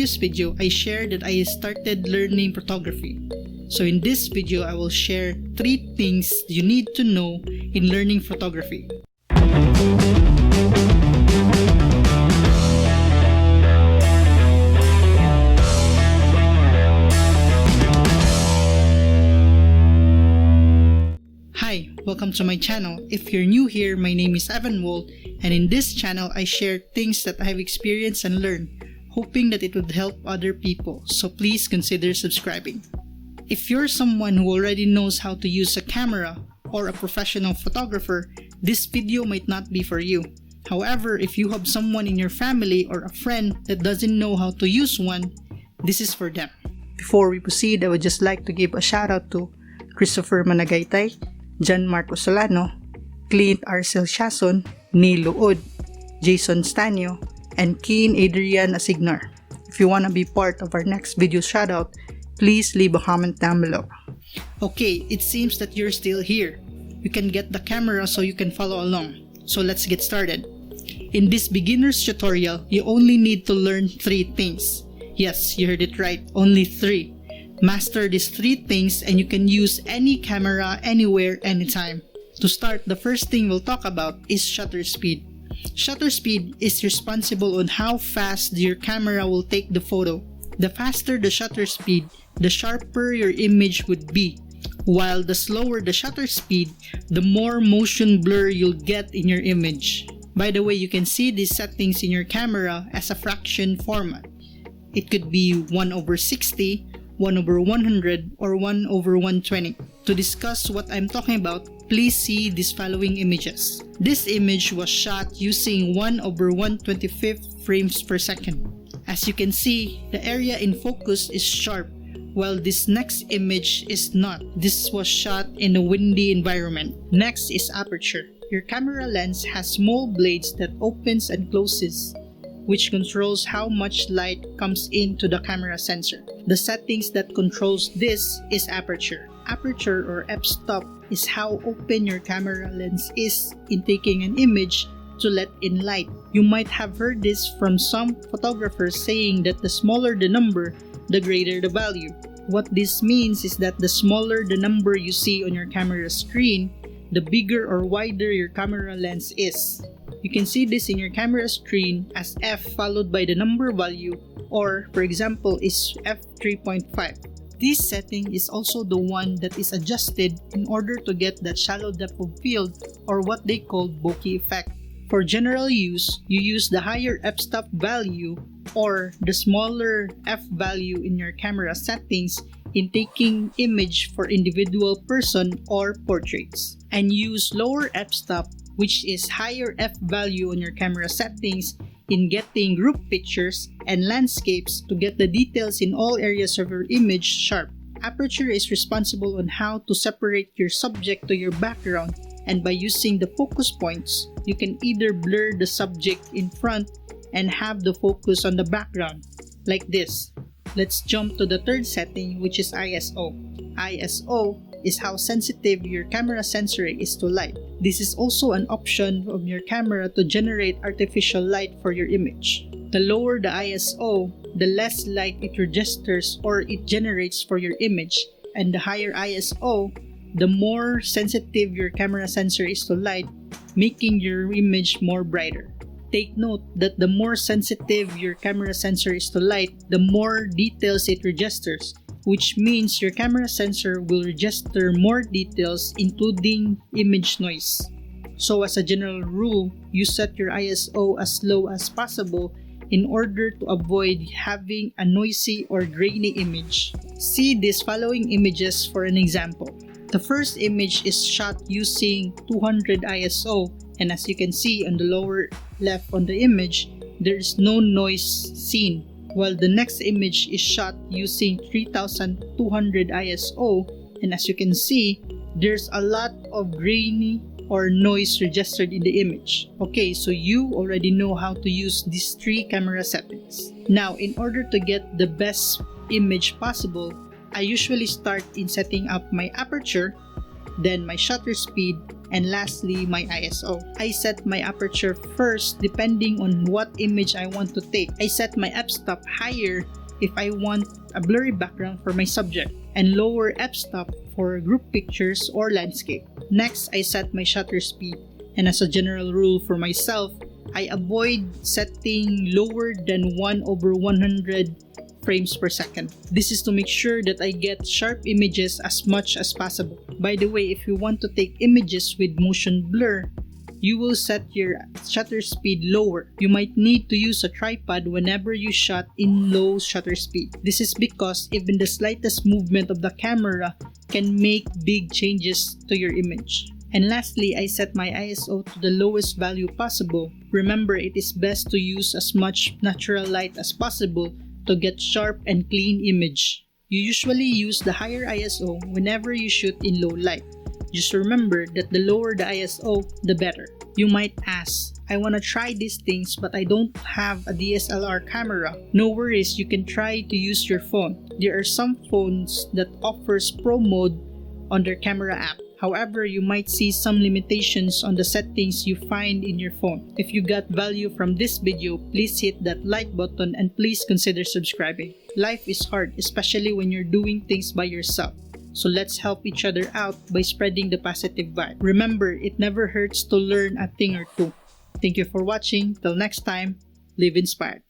previous video, I shared that I started learning photography. So in this video, I will share 3 things you need to know in learning photography. Hi, welcome to my channel. If you're new here, my name is Evan Wold, and in this channel, I share things that I've experienced and learned, hoping that it would help other people, so please consider subscribing. If you're someone who already knows how to use a camera or a professional photographer, this video might not be for you. However, if you have someone in your family or a friend that doesn't know how to use one, this is for them. Before we proceed, I would just like to give a shout out to Christopher Managaytay, John Marco Solano, Clint Arcel Shason, Neil Luod, Jason Stanio, and Keen Adrian Asignar. If you want to be part of our next video shoutout, please leave a comment down below. Okay, it seems that you're still here. You can get the camera so you can follow along. So let's get started. In this beginner's tutorial, you only need to learn 3 things. Yes, you heard it right, only 3. Master these 3 things and you can use any camera anywhere, anytime. To start, the first thing we'll talk about is shutter speed. Shutter speed is responsible on how fast your camera will take the photo. The faster the shutter speed, the sharper your image would be. While the slower the shutter speed, the more motion blur you'll get in your image. By the way, you can see these settings in your camera as a fraction format. It could be 1/60, 1/100, or 1/120. To discuss what I'm talking about, please see these following images. This image was shot using 1/125 frames per second. As you can see, the area in focus is sharp, while this next image is not. This was shot in a windy environment. Next is aperture. Your camera lens has small blades that opens and closes, which controls how much light comes into the camera sensor. The settings that controls this is aperture. Aperture or f-stop is how open your camera lens is in taking an image to let in light. You might have heard this from some photographers saying that the smaller the number, the greater the value. What this means is that the smaller the number you see on your camera screen, the bigger or wider your camera lens is. You can see this in your camera screen as f followed by the number value, or for example is f3.5. This setting is also the one that is adjusted in order to get that shallow depth of field, or what they call bokeh effect. For general use, you use the higher f-stop value or the smaller f value in your camera settings in taking image for individual person or portraits, and use lower f-stop, which is higher f value on your camera settings, in getting group pictures and landscapes to get the details in all areas of your image sharp. Aperture is responsible on how to separate your subject to your background, and by using the focus points, you can either blur the subject in front and have the focus on the background, like this. Let's jump to the third setting, which is ISO. ISO is how sensitive your camera sensor is to light. This is also an option of your camera to generate artificial light for your image. The lower the ISO, the less light it registers or it generates for your image, and the higher ISO, the more sensitive your camera sensor is to light, making your image more brighter. Take note that the more sensitive your camera sensor is to light, the more details it registers, which means your camera sensor will register more details, including image noise. So as a general rule, you set your ISO as low as possible in order to avoid having a noisy or grainy image. See these following images for an example. The first image is shot using 200 ISO, and as you can see on the lower left on the image, there is no noise seen, while the next image is shot using 3200 ISO, and as you can see, there's a lot of grainy or noise registered in the image. Okay, so you already know how to use these 3 camera settings. Now, in order to get the best image possible, I usually start in setting up my aperture, then my shutter speed, And lastly, my ISO. I set my aperture first depending on what image I want to take. I set my f-stop higher if I want a blurry background for my subject, and lower f-stop for group pictures or landscape. Next, I set my shutter speed, and as a general rule for myself, I avoid setting lower than 1/100 frames per second. This is to make sure that I get sharp images as much as possible. By the way, if you want to take images with motion blur, you will set your shutter speed lower. You might need to use a tripod whenever you shot in low shutter speed. This is because even the slightest movement of the camera can make big changes to your image. And lastly, I set my ISO to the lowest value possible. Remember, it is best to use as much natural light as possible to get sharp and clean image. You usually use the higher ISO whenever you shoot in low light. Just remember that the lower the ISO, the better. You might ask, I wanna try these things but I don't have a DSLR camera. No worries, you can try to use your phone. There are some phones that offers Pro mode on their camera app. However, you might see some limitations on the settings you find in your phone. If you got value from this video, please hit that like button and please consider subscribing. Life is hard, especially when you're doing things by yourself. So let's help each other out by spreading the positive vibe. Remember, it never hurts to learn a thing or two. Thank you for watching. Till next time, live inspired.